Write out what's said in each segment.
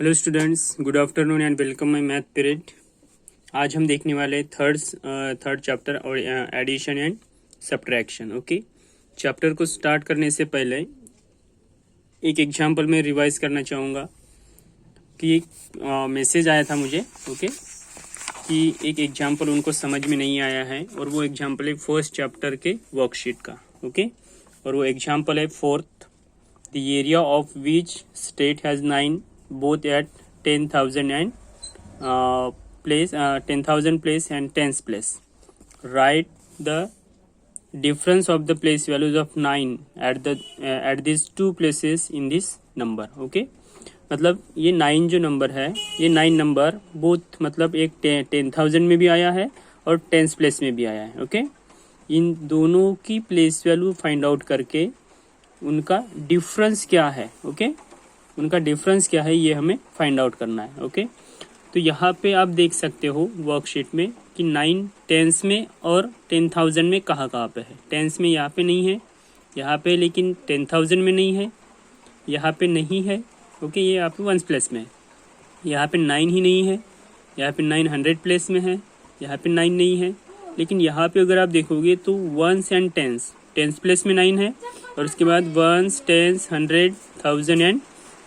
Hello students, good afternoon and welcome my math period. आज हम देखने वाले थर्ड चैप्टर और addition and subtraction. Okay, chapter को स्टार्ट करने से पहले एक एग्जांपल में रिवाइज करना चाहूँगा कि एक मैसेज आया था मुझे। ओके, कि एक एग्जांपल उनको समझ में नहीं आया है और वो एग्जांपल है फर्स्ट चैप्टर के वर्कशीट का। ओके, और वो एग्जांपल है fourth, the area of which state has 9 both at 10,000 and place 10,000 place and 10th place. Write the difference of the place values of 9 at these two places in this number. Okay, मतलब ये 9 जो number है, ये 9 number both मतलब एक 10,000 में भी आया है और 10th प्लेस में भी आया है। ओके, इन दोनों की प्लेस वैल्यू फाइंड आउट करके उनका डिफरेंस क्या है, ओके उनका डिफरेंस क्या है ये हमें फाइंड आउट करना है। ओके, तो यहाँ पे आप देख सकते हो वर्कशीट में कि 9 टेंस में और 10,000 में कहाँ पे है। टेंस में यहाँ पे नहीं है, यहाँ पे लेकिन 10,000 में नहीं है, यहाँ पे नहीं है। ओके, ये यहाँ पे 1 प्लेस में है, यहाँ पे 9 ही नहीं है, यहाँ पे 900 प्लेस में है, यहाँ पे 9 नहीं है। लेकिन यहाँ पे अगर आप देखोगे तो 1s एंड 10s प्लेस में 9 है और उसके बाद 1s 10s 100 1000 एंड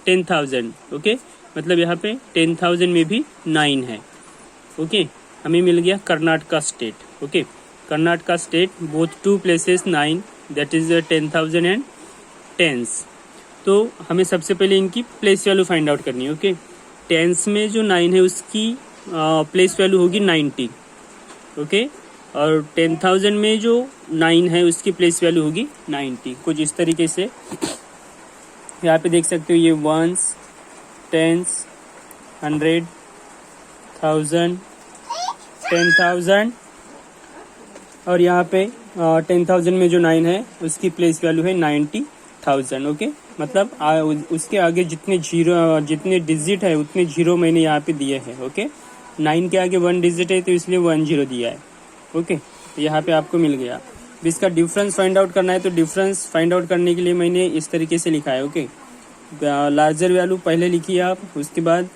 10,000। ओके, मतलब यहाँ पे 10,000 में भी 9 है। ओके, हमें मिल गया Karnataka state. Okay, Karnataka state both two places 9, that is 10,000 and 10s। तो हमें सबसे पहले इनकी प्लेस वैल्यू फाइंड आउट करनी है। ओके, 10s में जो 9 है उसकी प्लेस वैल्यू होगी 90। ओके, और 10,000 में जो 9 है उसकी प्लेस वैल्यू होगी 90। कुछ इस तरीके से यहाँ पे देख सकते हो, ये 1s 10s 100 1000 10,000 और यहाँ पे 10,000 में जो 9 है उसकी प्लेस वैल्यू है 90,000। ओके, मतलब उसके आगे जितने डिजिट है उतने जीरो मैंने यहाँ पे दिए हैं। ओके, 9 के आगे 1 डिजिट है तो इसलिए 1 0 दिया है। ओके, तो यहाँ पे आपको मिल गया। इसका डिफरेंस फाइंड आउट करना है तो डिफरेंस फाइंड आउट करने के लिए मैंने इस तरीके से लिखा है। ओके, लार्जर वैल्यू पहले लिखिए आप, उसके बाद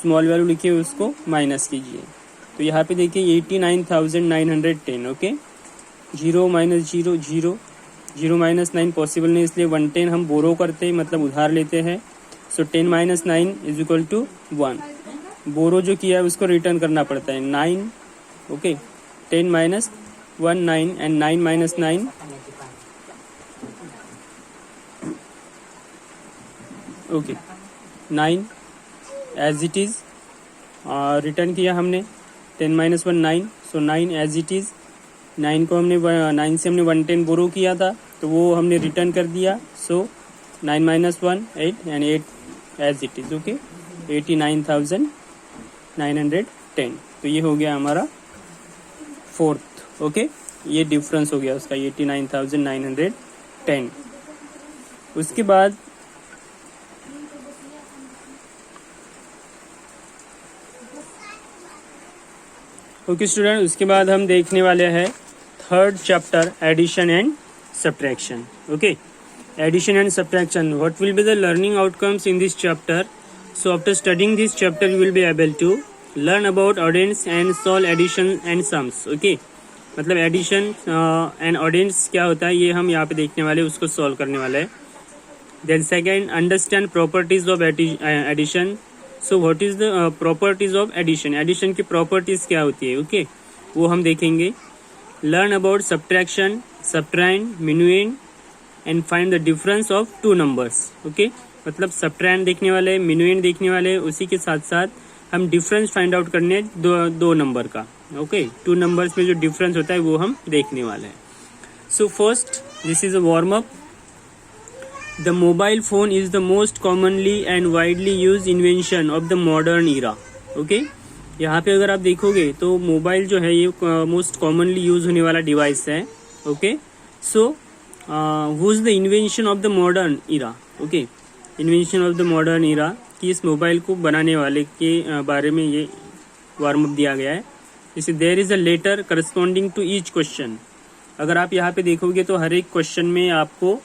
स्मॉल वैल्यू लिखिए, उसको माइनस कीजिए। तो यहाँ पे देखिए 89,910। ओके, 0 माइनस 0 0, 0 माइनस 9 पॉसिबल नहीं, इसलिए 110 हम बोरो करते हैं, मतलब उधार लेते हैं। So 10 minus 9 is equal to 1। Borrow जो किया है उसको रिटर्न करना पड़ता है 9। Okay, 10 minus 1 9 and 9 minus 9 okay 9 as it is return किया हमने। 10 minus 1 9, so 9 as it is. 9 को हमने 9 से हमने 110 बोरो किया था तो वो हमने रिटर्न कर दिया। So 9 minus 1 8 and 8 as it is. Okay, 89,910। तो ये हो गया हमारा फोर्थ। ओके, ये डिफरेंस हो गया उसका 89,910। उसके बाद ओके स्टूडेंट, उसके बाद हम देखने वाले हैं third chapter addition and subtraction. Okay, addition and subtraction, what will be the learning outcomes in this chapter. So after studying this chapter you will be able to learn about audience and solve addition and sums. Okay, मतलब addition and audience क्या होता है ये हम यहाँ पे देखने वाले, उसको सॉल्व करने वाले हैं। Then second, understand properties of addition. So what is the properties of addition, addition की प्रॉपर्टीज क्या होती है। ओके, वो हम देखेंगे। Learn about subtraction, subtrahend, minuend and find the difference of two numbers. Okay, मतलब सब्ट्राइंड देखने वाले, मिनुएंड देखने वाले, उसी के साथ साथ हम डिफरेंस फाइंड आउट करने दो नंबर का। ओके, टू नंबर्स में जो डिफरेंस होता है वो हम देखने वाले हैं। So first, this is a warm up. The mobile phone is the most commonly and widely use invention of the modern era. Okay, यहाँ पे अगर आप देखोगे तो मोबाइल जो है ये मोस्ट कॉमनली यूज होने वाला डिवाइस है। Okay, so who is the invention of the modern era. Okay, invention of the modern era कि इस मोबाइल को बनाने वाले के बारे में ये वार्म अप दिया गया है। जैसे there is a letter corresponding to each question. अगर आप यहाँ पे देखोगे तो हर एक क्वेश्चन में आपको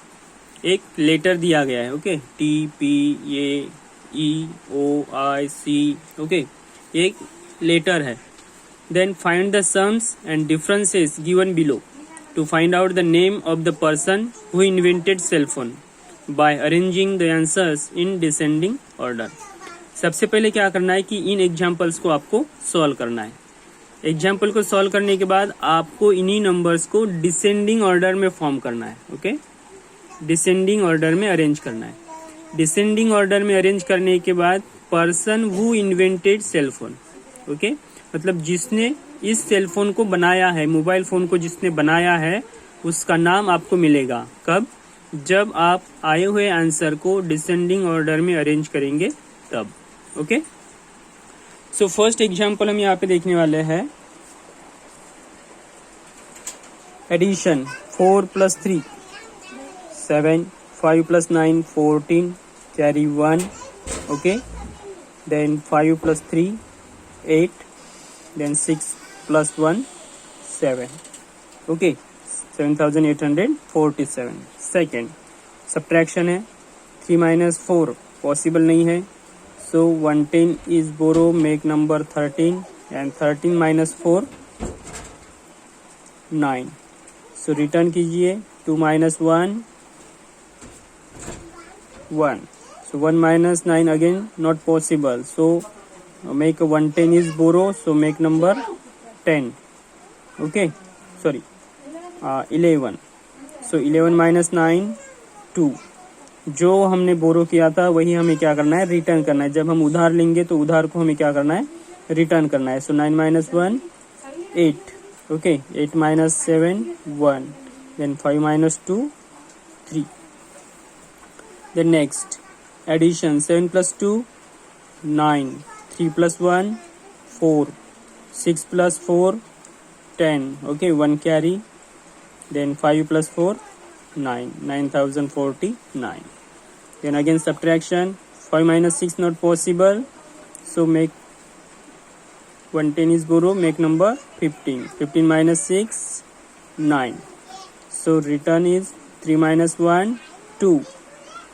एक लेटर दिया गया है। ओके, टी पी ये EOIC, ओके, एक लेटर है. Then find the sums and differences given below to find out the name of the person who invented cell phone by arranging the answers in descending order. सबसे पहले क्या करना है कि इन examples को आपको सॉल्व करना है. एग्जाम्पल को सॉल्व करने के बाद आपको इन्हीं नंबर्स को डिसेंडिंग ऑर्डर में फॉर्म करना है. ओके, डिसेंडिंग ऑर्डर में अरेंज करना है. डिसेंडिंग ऑर्डर में अरेंज करने के बाद person who invented cell phone, okay, मतलब जिसने इस सेल फोन को बनाया है, मोबाइल फोन को जिसने बनाया है, उसका नाम आपको मिलेगा. कब? जब आप आए हुए आंसर को डिसेंडिंग ऑर्डर में अरेंज करेंगे तब. ओके, सो फर्स्ट एग्जांपल हम यहाँ पे देखने वाले हैं. Addition 4 + 3 7, 5 + 9 14, carry 1. Okay, then 5 + 3 8, then 6 + 1 7. Okay, 7847. Second subtraction है. 3 - 4 पॉसिबल नहीं है, so 110 is borrow, make number 13, and 13 - 4 9. So return कीजिए. 2 - 1 1. So 1 - 9 again not possible. So make 110 is borrow. So make number 10. Okay, sorry, 11. So 11 - 9 2. जो हमने बोरो किया था वही हमें क्या करना है, रिटर्न करना है. जब हम उधार लेंगे तो उधार को हमें क्या करना है, रिटर्न करना है. सो 9 - 1 8. Okay, 8 - 7 1. Then 5 - 2 3. Then next addition 7 + 2 9, 3 + 1 4, 6 + 4 10. Okay, 1 carry. Then 5 + 4 9, 9049. Then again subtraction. 5 - 6 not possible, so make 110 is borrow, make number 15. 15 - 6 9. So return is 3 - 1 2.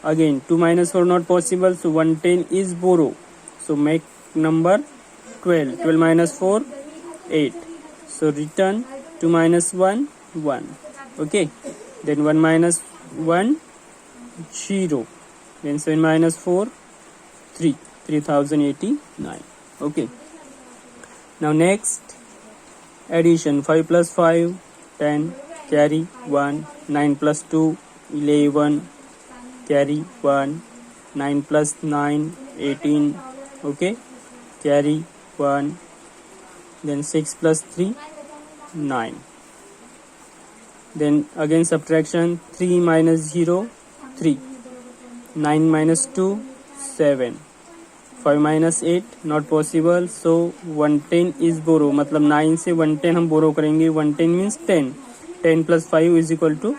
Again 2 - 4 not possible, so 110 is borrow, so make number 12. 12 - 4 8. So return 2 - 1 1. Okay, then 1 - 1 0. Then 7 - 4 3. 3089. Okay, now next addition 5 + 5 10, carry 1. 9 + 2 11, carry 1. 9 + 9 18. Okay, carry 1. Then 6 + 3 9. Then again subtraction. 3 - 0 3. 9 - 2 7. 5 - 8 not possible, so 110 is borrow. मतलब 9 से 110 हम borrow करेंगे. 110 means 10. 10 + 5 is equal to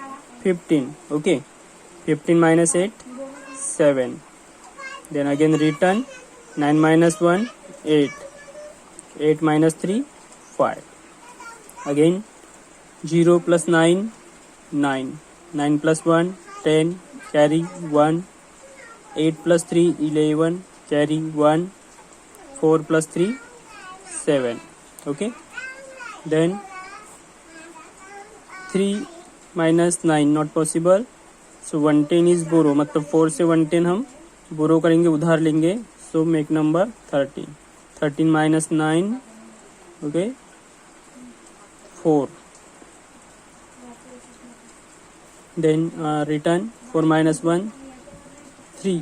15. Okay, 15 - 8 7. Then again return. 9 - 1 8. 8 - 3 5. Again 0 + 9 9. 9 + 1 10, carry 1. 8 + 3 11, carry 1. 4 + 3 7. Okay, then 3 - 9 not possible, so 110 is borrow. मतलब 4 से 110 हम borrow करेंगे, उधार लेंगे. So make number 13. 13 - 9. Okay, 4. Then return 4 - 1 3.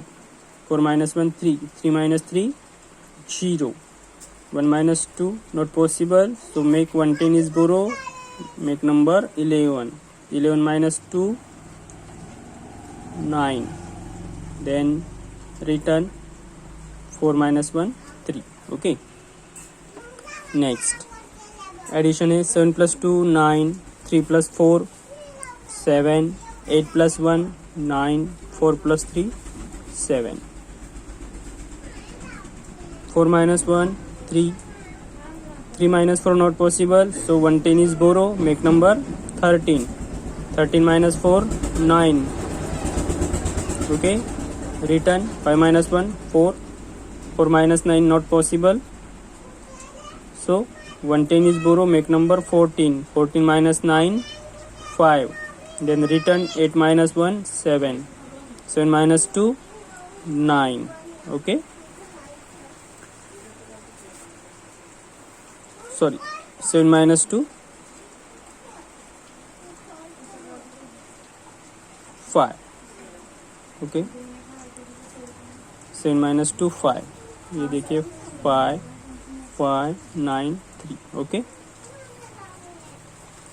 4 - 1 3. 3 - 3 0. 1 - 2 not possible, so make 110 is borrow, make number 11. 11 - 2 9. Then return 4 - 1 3. Okay, next addition is 7 + 2 9, 3 + 4 7, 8 + 1 9, 4 + 3 7. 4 - 1 3. 3 - 4 not possible, so 110 is borrow, make number 13. 13 - 4 9. Okay, return 5 - 1 4 4 minus 9 not possible. So 110 is borrow, make number 14. 14 minus 9, 5. Then return 8 minus 1, 7. 7 minus 2, 9. Okay. Sorry, 7 minus 2, 5. Okay. 7 minus 2, 5. ये देखिए 5, 5, 9, 3. Okay,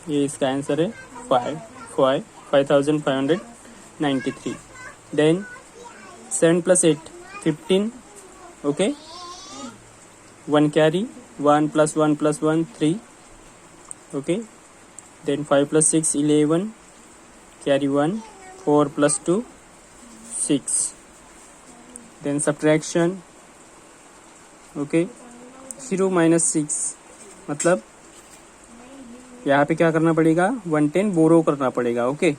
ये इसका answer है 5593. Then 7 plus 8, 15. Okay, 1 carry, 1 plus 1 plus 1, 3. Okay, then 5 plus 6, 11. Carry 1. 4 plus 2, 6. Then subtraction. Okay, 0 minus 6 मतलब यहाँ पे क्या करना पड़ेगा, 110 बोरो करना पड़ेगा. Okay,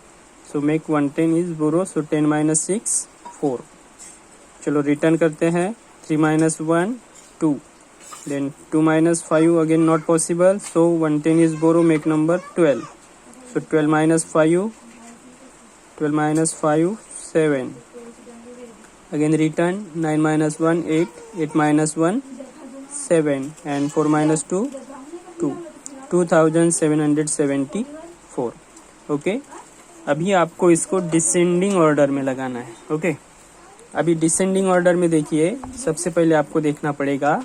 so make 110 is borrow. So 10 minus 6, 4. चलो रिटर्न करते हैं. 3 minus 1, 2. Then 2 minus 5 again not possible. So 110 is borrow, make number 12. So 12 minus 5, 12 minus 5, 7. Again return. 9 minus 1, 8. 8 minus 1, 7. And 4 minus 2, 2. 2774. Okay, अभी आपको इसको डिसेंडिंग ऑर्डर में लगाना है. Okay, अभी डिसेंडिंग ऑर्डर में देखिए, सबसे पहले आपको देखना पड़ेगा.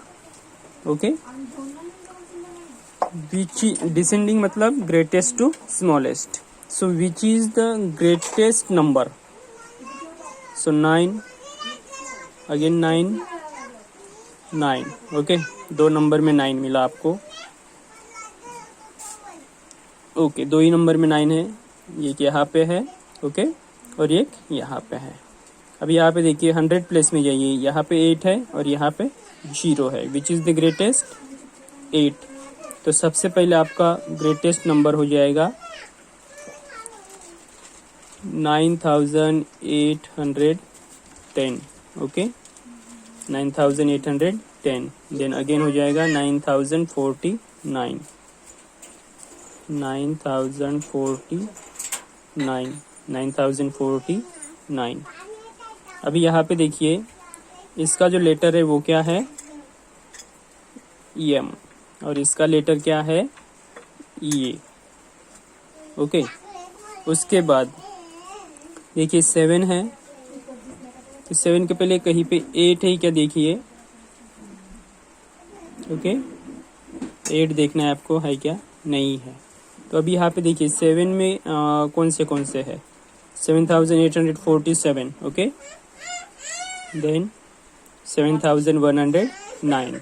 ओके, विच डिसेंडिंग मतलब greatest to smallest. So which is the greatest number. So 9. Again 9, 9. Okay, 2 number में 9 मिला आपको. ओके, 2 ही नंबर में 9 है. ये यहाँ पे है. ओके, और एक यहाँ पे है. अभी यहाँ पे देखिए 100 प्लेस में जाइए. यहाँ पे 8 है और यहाँ पे 0 है. Which is the greatest, 8. तो सबसे पहले आपका ग्रेटेस्ट नंबर हो जाएगा 9810. ओके, 9810. देन अगेन हो जाएगा 9049. 9049. अभी यहाँ पे देखिए, इसका जो लेटर है वो क्या है, एम. और इसका लेटर क्या है, ये. ओके, उसके बाद देखिए 7 है. तो 7 के पहले कहीं पे 8 है क्या, देखिए. ओके, 8 देखना है आपको, है क्या, नहीं है. तो अभी यहाँ पे देखिए 7 में कौन से है, 7847. ओके, देन 7109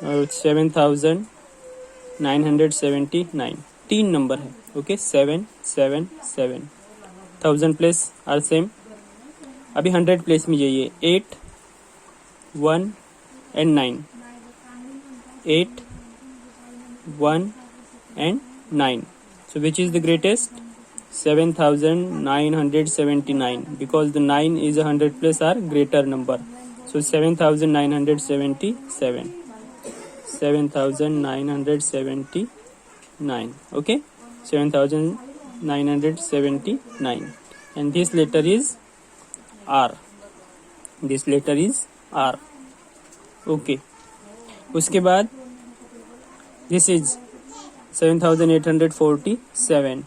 और 7979. 3 नंबर है. ओके, 777. 1000 place are same. अभी 100 प्लेस में जाइए. 8, 1 and 9. 8, 1 and 9. So which is the greatest? 7979, because the 9 is 100 plus are greater number. So 7977. 7979. Okay, 7979. And this letter is R. This letter is R. Okay, उसके बाद this is 7847.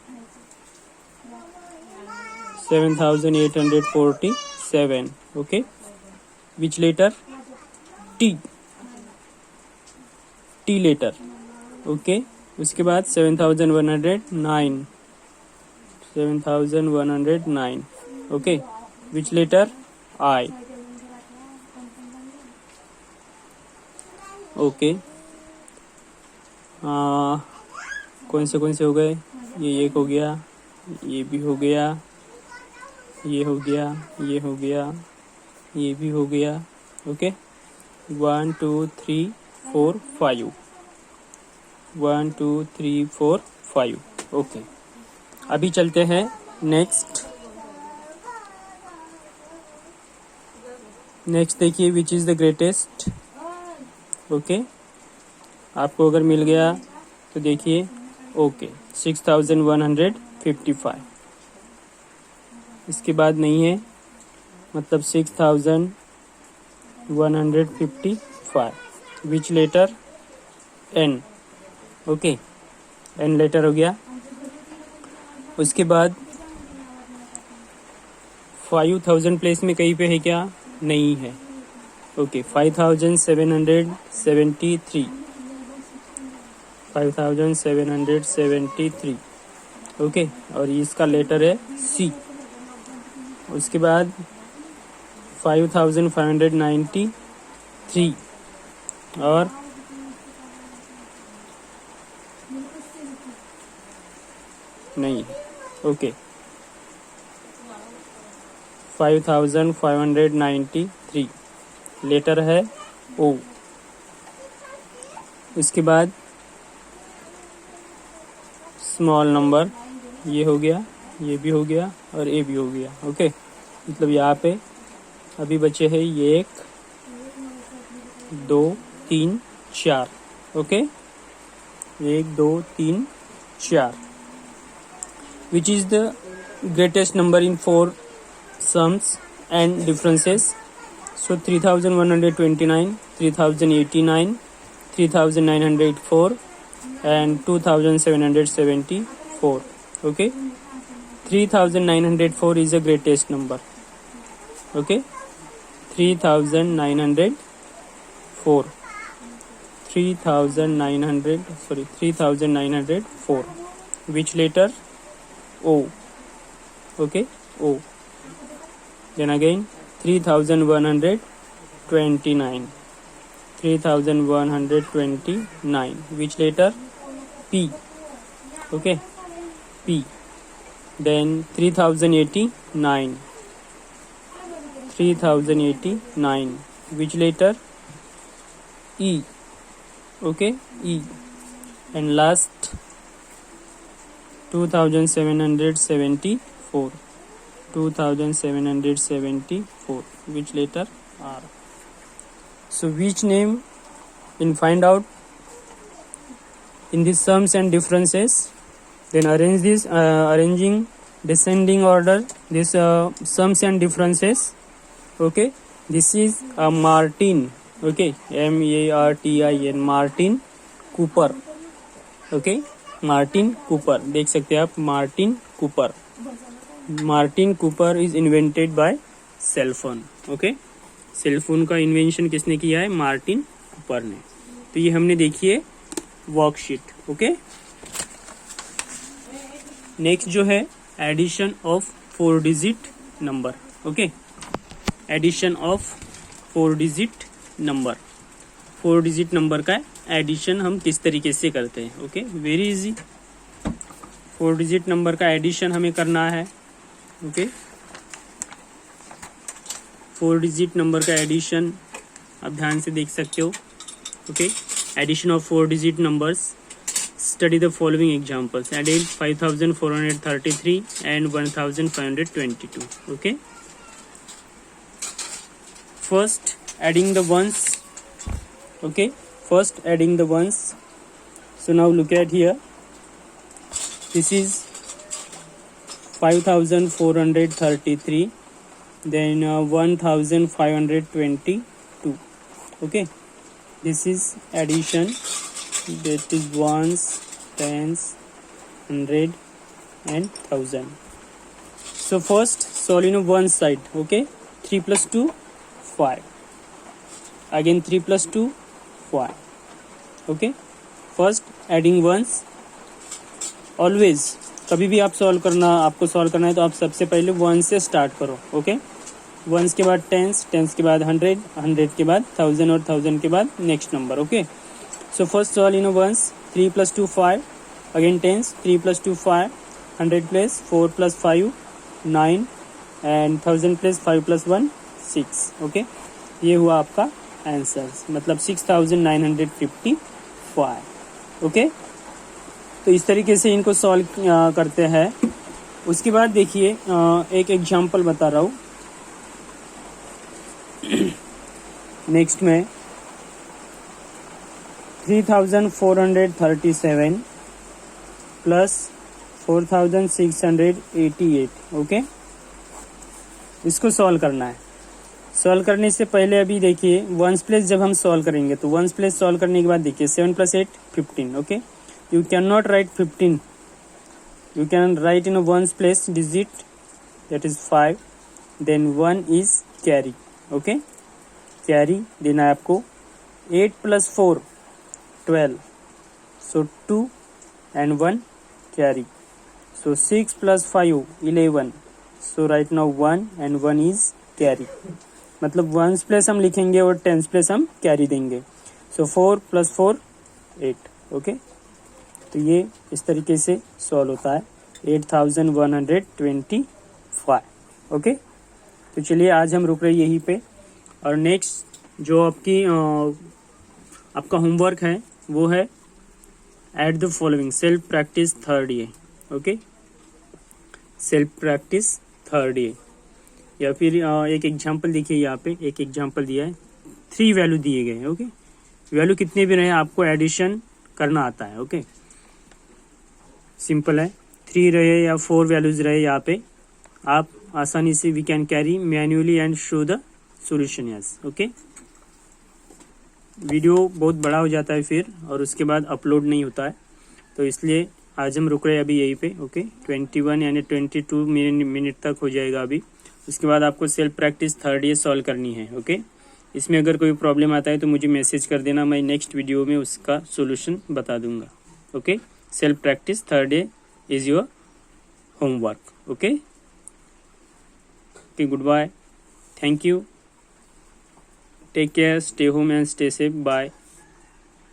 7847. Okay, which letter? T. T letter. Okay, उसके बाद 7109. 7109. Okay, which letter? I. Okay, कौन से हो गए, ये एक हो गया, ये भी हो गया, ये हो गया, ये हो गया, ये भी हो गया. ओके, 1 2 3 4 5. 1 2 3 4 5. ओके, अभी चलते हैं नेक्स्ट. नेक्स्ट देखिए which is the greatest. Okay, आपको अगर मिल गया तो देखिए ओके 6155। इसके बाद नहीं है, मतलब 6155। Which letter? N. Okay, N letter हो गया। उसके बाद 5000 प्लेस में कहीं पे है क्या? नहीं है। ओके, 5773। 5773। ओके, और इसका लेटर है सी। उसके बाद 5593 और नहीं। ओके, 5593 लेटर है ओ। इसके बाद स्मॉल नंबर, ये हो गया, ये भी हो गया और ये भी हो गया। ओके, मतलब यहाँ पे अभी बचे हैं ये 1 2 3 4। Okay, 1 2 3 4। Which is the greatest number in 4 sums and differences? So 3129, 3089, 3904 and 2774. Okay, 3904 is the greatest number. Okay, 3904, 3904. Which letter? O. Okay, O. Then again 3129, 3129. Which letter? P. Okay, P. Then 3089, 3089. Which letter? E. Okay, E. And last 2774, 2774. Which letter? R. So which name in find out in these sums and differences? Then arrange this, arranging descending order this sums and differences. Okay, this is a Martin. Okay, MARTIN, Martin Cooper. Okay, Martin Cooper, देख सकते हैं आप, Martin Cooper. Martin Cooper is invented by cellphone. Okay, cellphone का invention किसने किया है? Martin Cooper ने। तो ये हमने देखिए वर्कशीट। ओके, नेक्स्ट जो है addition of 4 digit number. Okay, addition of 4 digit number. 4 digit number का एडिशन हम किस तरीके से करते हैं? Okay, very easy. 4 digit number का एडिशन हमें करना है। ओके, 4 डिजिट नंबर का एडिशन आप ध्यान से देख सकते हो। Okay, addition of 4 digit numbers. Study the following examples. Added 5433 and 1522। Okay, first adding the ones. Okay, first adding the ones. So now look at here, this is 5433, then 1522. Okay, this is addition, that is ones, tens, 100 and 1000. So first solve in one side. Okay, 3 plus 2 5, again 3 plus 2 5. Okay, first adding ones. Always कभी भी आप solve करना, आपको solve करना है तो आप सबसे पहले 1 से स्टार्ट करो। ओके, 1 के बाद 10, 10 के बाद 100, 100 के बाद 1000 और 1000 के बाद next number. Okay, so first solve in ones. 3 plus 2 5, again 10, 3 plus 2 5, 100 plus 4 plus 5 9 and 1000 plus 5 plus 1 6। Okay, ये हुआ आपका आंसर, मतलब 6955। ओके, तो इस तरीके से इनको सॉल्व करते हैं। उसके बाद देखिए एक एग्जांपल बता रहा हूँ। नेक्स्ट में 3437 प्लस 4688, ओके। इसको सॉल्व करना है। सॉल्व करने से पहले अभी देखिए वंस प्लेस जब हम सॉल्व करेंगे तो वंस प्लेस सॉल्व करने के बाद देखिए 7 + 8 15, okay. You can not right 15, you can write in a ones place digit, that is 5, then 1 is carry, okay, carry देना है आपको। 8 + 4 12, so 2 and 1 carry, so 6 + 5 11, so right now 1 and 1 is carry, मतलब ones place हम लिखेंगे और tens place हम carry देंगे। सो 4 + 4 8, okay. तो ये इस तरीके से सॉल्व होता है 8125, ओके। तो चलिए आज हम रुक रहे यहीं पे, और नेक्स्ट जो आपका होमवर्क है वो है add the following, self practice 3rd year, okay. Self practice 3rd year, या फिर एक एग्जांपल देखिए, यहाँ पे एक एग्जांपल दिया है, 3 वैल्यू दिए गए हैं, ओके। वैल्यू कितने भी रहे आपको एडिशन करना आता है, ओके। सिंपल है, 3 रहे या 4 वैल्यूज रहे, यहाँ पे आप आसानी से we can carry manually and show the solution yes, okay. Video बहुत बड़ा हो जाता है फिर, और उसके बाद अपलोड नहीं होता है, तो इसलिए आज हम रुक रहे हैं अभी यहीं पे, ओके। 21 यानी 22 मिनट तक हो जाएगा अभी। उसके बाद आपको self practice 3rd year solve करनी है, ओके। इसमें अगर कोई प्रॉब्लम आता है तो मुझे मैसेज कर देना, मैं नेक्स्ट वीडियो में उसका सोल्यूशन बता दूंगा, okay. Self practice 3rd year is your homework, okay. Goodbye, thank you, take care, stay home and stay safe, bye.